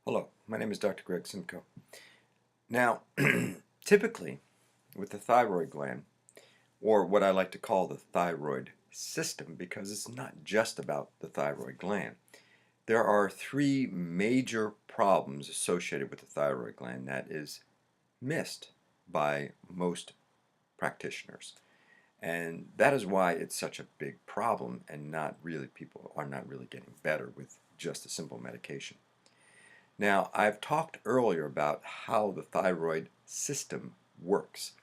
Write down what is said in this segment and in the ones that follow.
Hello, my name is Dr. Greg Symko. Now, typically with the thyroid gland, or what I like to call the thyroid system, because it's not just about the thyroid gland, there are three major problems associated with the thyroid gland that is missed by most practitioners. And that is why it's such a big problem, and people are not really getting better with just a simple medication. Now, I've talked earlier about how the thyroid system works.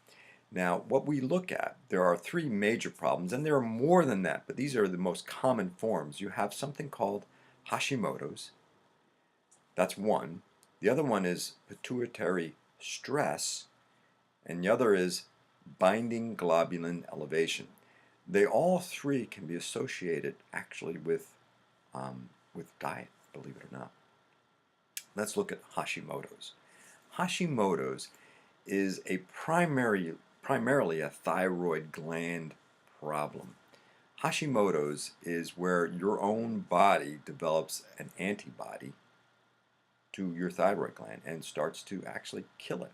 Now, what we look at, there are three major problems, and there are more than that, but these are the most common forms. You have something called Hashimoto's. That's one. The other one is pituitary stress, and the other is binding globulin elevation. They all three can be associated actually with diet, believe it or not. Let's look at Hashimoto's. Hashimoto's is primarily a thyroid gland problem. Hashimoto's is where your own body develops an antibody to your thyroid gland and starts to actually kill it.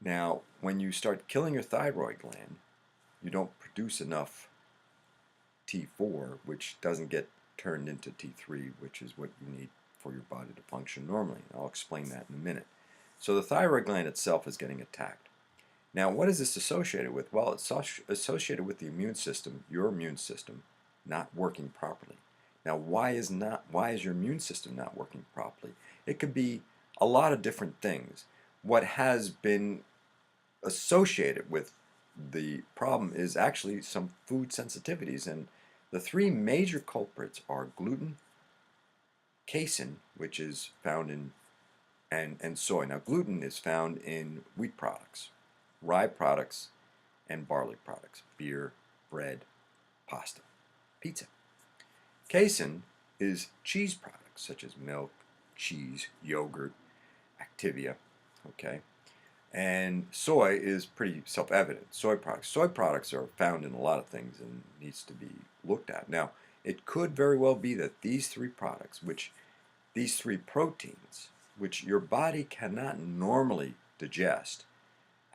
Now, when you start killing your thyroid gland, you don't produce enough T4, which doesn't get turned into T3, which is what you need for your body to function normally. I'll explain that in a minute. So the thyroid gland itself is getting attacked. Now, what is this associated with? Well, it's associated with the immune system, your immune system, not working properly. Now, why is your immune system not working properly? It could be a lot of different things. What has been associated with the problem is actually some food sensitivities, and the three major culprits are gluten, casein, which is found in, and soy. Now, gluten is found in wheat products, rye products, and barley products, beer, bread, pasta, pizza. Casein is cheese products such as milk, cheese, yogurt, Activia, okay? And soy is pretty self-evident. Soy products. Soy products are found in a lot of things and needs to be looked at. Now, it could very well be that these three products, these three proteins, which your body cannot normally digest,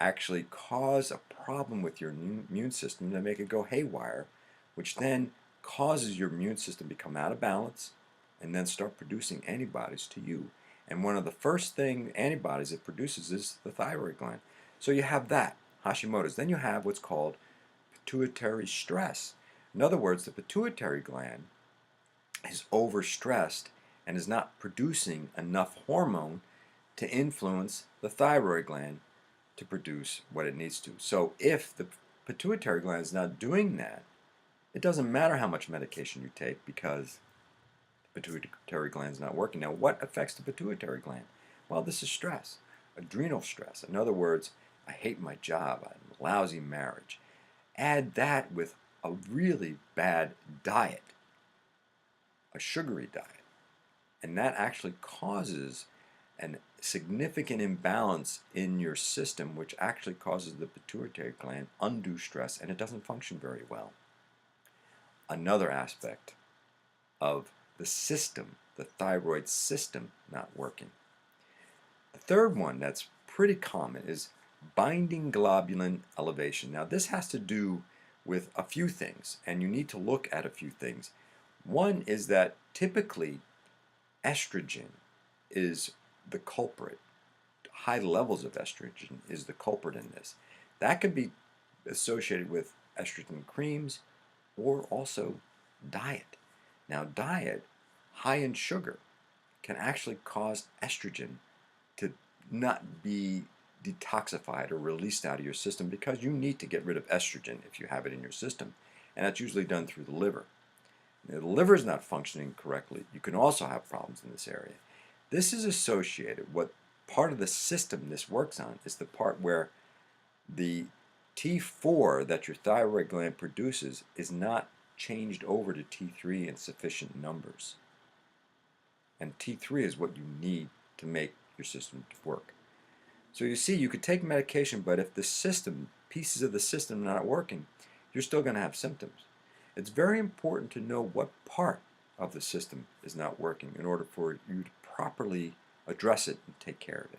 actually cause a problem with your immune system to make it go haywire, which then causes your immune system to become out of balance and then start producing antibodies to you. And one of the first antibodies it produces is the thyroid gland. So you have that, Hashimoto's. Then you have what's called pituitary stress. In other words, the pituitary gland is overstressed and is not producing enough hormone to influence the thyroid gland to produce what it needs to. So if the pituitary gland is not doing that, it doesn't matter how much medication you take because the pituitary gland is not working. Now, what affects the pituitary gland? Well, this is stress, adrenal stress. In other words, I hate my job, I'm a lousy marriage. Add that with a really bad diet, a sugary diet, and that actually causes a significant imbalance in your system, which actually causes the pituitary gland undue stress, and it doesn't function very well. Another aspect of the system, the thyroid system, not working. The third one that's pretty common is binding globulin elevation. Now, this has to do with a few things, and you need to look at a few things. One is that typically estrogen is the culprit. High levels of estrogen is the culprit in this. That could be associated with estrogen creams or also diet. Now, diet high in sugar can actually cause estrogen to not be detoxified or released out of your system because you need to get rid of estrogen if you have it in your system, and that's usually done through the liver. If the liver is not functioning correctly, you can also have problems in this area. This is associated, what part of the system this works on is the part where the T4 that your thyroid gland produces is not changed over to T3 in sufficient numbers. And T3 is what you need to make your system work. So you see, you could take medication, but if the pieces of the system are not working, you're still going to have symptoms. It's very important to know what part of the system is not working in order for you to properly address it and take care of it.